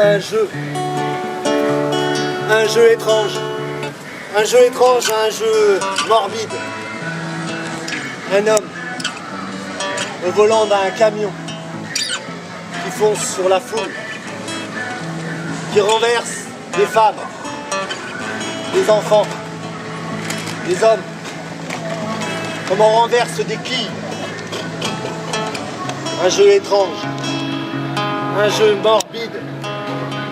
un jeu étrange, un jeu morbide. Un homme au volant d'un camion qui fonce sur la foule, qui renverse des femmes, des enfants, des hommes, comme on renverse des quilles. Un jeu étrange, un jeu morbide,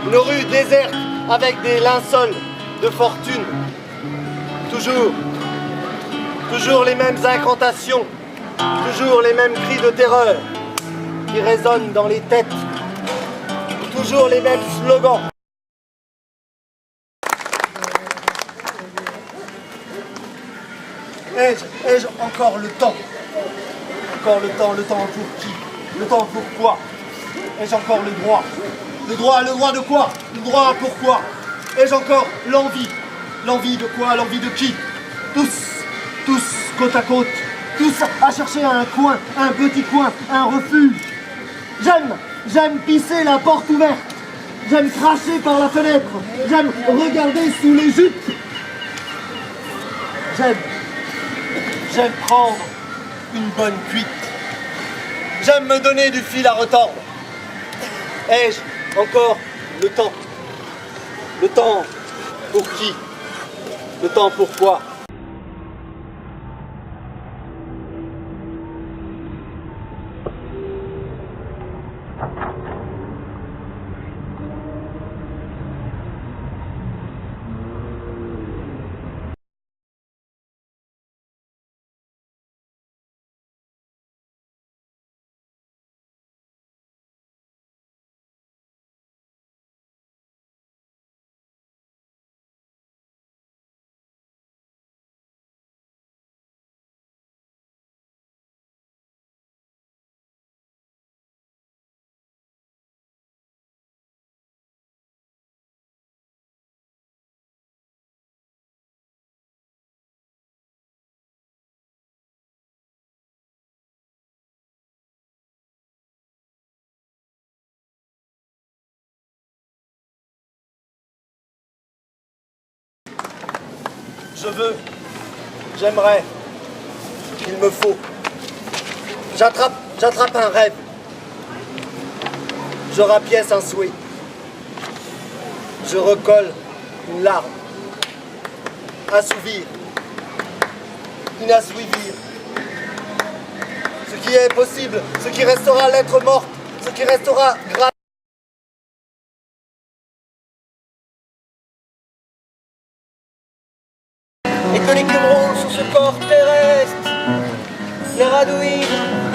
une rue déserte avec des linceuls de fortune. Toujours les mêmes incantations, toujours les mêmes cris de terreur qui résonnent dans les têtes, toujours les mêmes slogans. Ai-je encore le temps? Encore le temps pour qui? Le temps pour quoi? Ai-je encore le droit? Le droit de quoi? Le droit pourquoi? Ai-je encore l'envie? L'envie de quoi? L'envie de qui? Tous côte à côte, tous à chercher un coin, un petit coin, un refuge. J'aime pisser la porte ouverte. J'aime cracher par la fenêtre. J'aime regarder sous les jupes. J'aime prendre une bonne cuite. J'aime me donner du fil à retordre. Ai-je encore le temps? Le temps pour qui? Le temps pourquoi? J'aimerais, il me faut. J'attrape un rêve. Je rapièce un souhait. Je recolle une larme. Assouvir. Inassouvir. Ce qui est possible, ce qui restera lettre morte, ce qui restera grave. Et que l'écume roule sur ce corps terrestre, les radouilles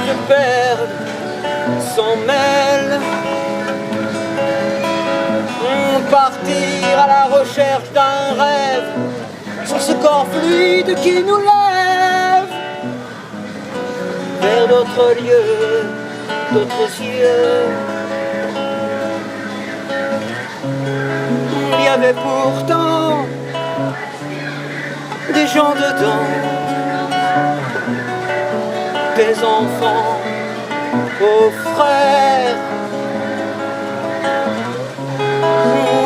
se perdent, s'en mêlent. Partir à la recherche d'un rêve, sur ce corps fluide qui nous lève, vers d'autres lieux, d'autres cieux. Il y avait pourtant des gens dedans, des enfants, aux frères.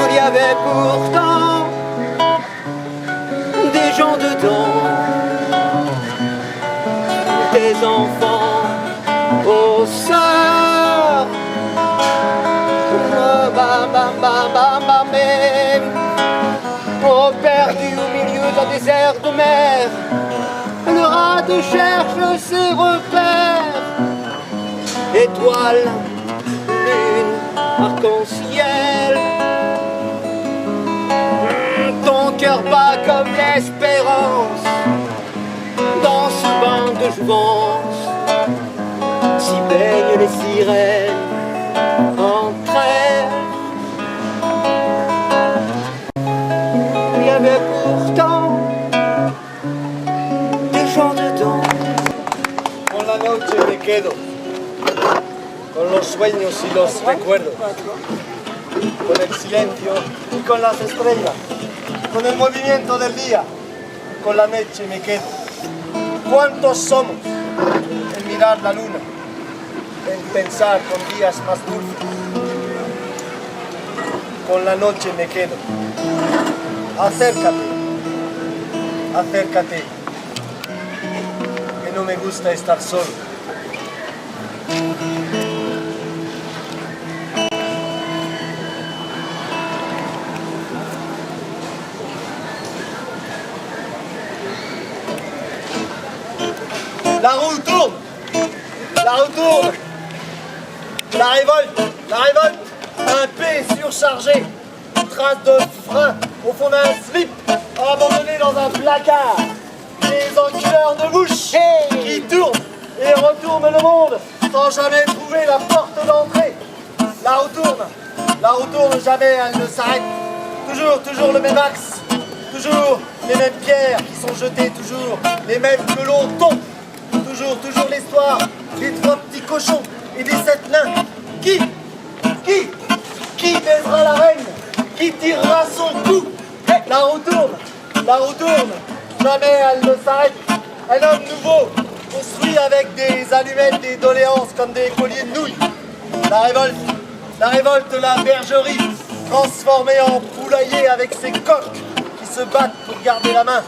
Il y avait pourtant des gens dedans, des enfants, aux sœurs. Bam bam bam bam bam. Oh, perdu au milieu d'un désert de mer, le radeau cherche ses repères. Étoiles, lune, arc-en-ciel, ton cœur bat comme l'espérance dans ce bain de jouvence. S'y baignent les sirènes entre elles. Il y avait pourtant des gens dedans. Con la noche me quedo, con los sueños y los recuerdos, con el silencio y con las estrellas, con el movimiento del día, con la noche me quedo. ¿Cuántos somos en mirar la luna, en pensar con días más dulces? con la noche me quedo. Acércate, acércate, que no me gusta estar solo. La roue tourne, la roue tourne. La révolte, un P surchargé, une trace de frein au fond d'un slip, abandonné dans un placard. Des enculeurs de mouches qui tournent et retournent le monde sans jamais trouver la porte d'entrée. La roue tourne, jamais elle ne s'arrête. Toujours le même axe, toujours les mêmes pierres qui sont jetées, toujours les mêmes que l'on tombe. Toujours l'histoire des 3 petits cochons et des 7 nains. Qui baisera la reine? Qui tirera son coup? La roue tourne, jamais elle ne s'arrête. Un homme nouveau, construit avec des allumettes, des doléances comme des colliers de nouilles. La révolte, la bergerie, transformée en poulailler avec ses coqs qui se battent pour garder la main.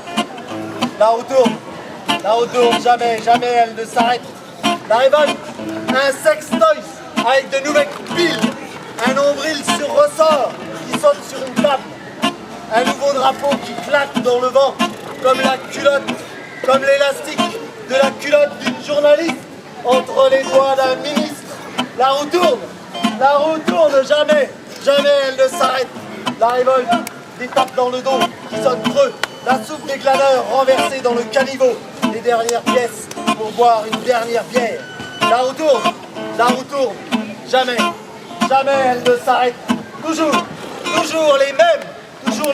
La roue tourne, jamais elle ne s'arrête. La révolte, un sextoy avec de nouvelles piles, un nombril sur ressort qui saute sur une table, un nouveau drapeau qui claque dans le vent, comme la culotte, comme l'élastique de la culotte d'une journaliste entre les doigts d'un ministre. La roue tourne, jamais elle ne s'arrête. La révolte, des tapes dans le dos qui sonnent creux, la soupe des glaneurs renversée dans le caniveau, les dernières pièces pour boire une dernière bière. La roue tourne, jamais elle ne s'arrête. Toujours les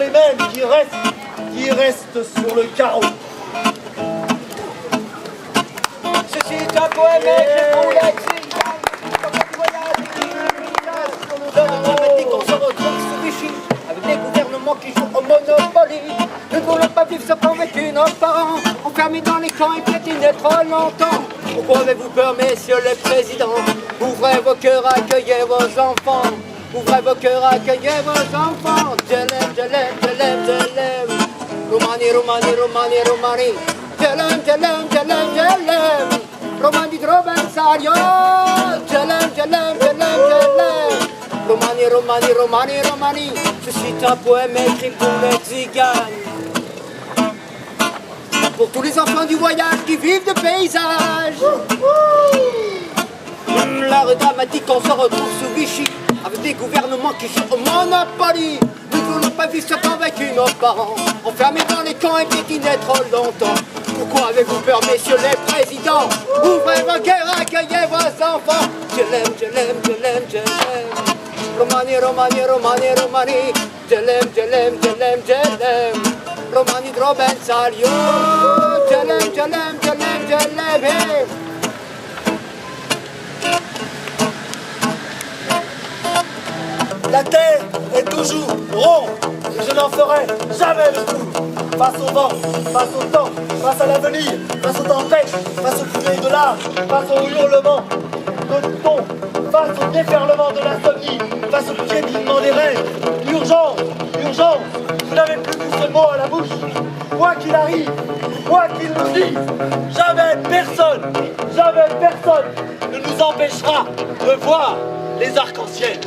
mêmes qui restent sur le carreau. Ceci est un poème écrit pour l'exil. Dans le dramatique, on se retrouve sous Vichy, avec des gouvernements qui jouent au Monopoly. Nous ne voulons pas vivre ce qu'ont vécu nos parents, enfermés dans les camps et piétinés trop longtemps. Pourquoi avez-vous peur, messieurs les présidents? Ouvrez vos cœurs, accueillez vos enfants. Ouvrez vos cœurs, accueillez vos enfants. Je l'aime. Romani. Je l'aime. Romani Drobensario. Je l'aime. Romani. Ceci est un poème écrit pour les tziganes. Pour tous les enfants du voyage qui vivent de paysages. L'art dramatique, on se retrouve sous Vichy, avec des gouvernements qui jouent au Monopoly. Nous ne voulons pas vivre ce qu'ont vécu nos parents, enfermés dans les camps et piétinés trop longtemps. Pourquoi avez-vous peur, messieurs les présidents? Ouvrez vos cœurs, accueillez vos enfants. Je l'aime. Romani. Je l'aime. Romani Drobensario. Je l'aime. La terre est toujours ronde et je n'en ferai jamais le tour. Face au vent, face au temps, face à l'avenir, face aux tempêtes, face au fumée de l'âge, face au hurlement de ton, face au déferlement de l'insomnie, face au piétinement des rêves. Urgence, vous n'avez plus que ce mot à la bouche. Quoi qu'il arrive, quoi qu'il nous dise, jamais personne ne nous empêchera de voir les arcs-en-ciel.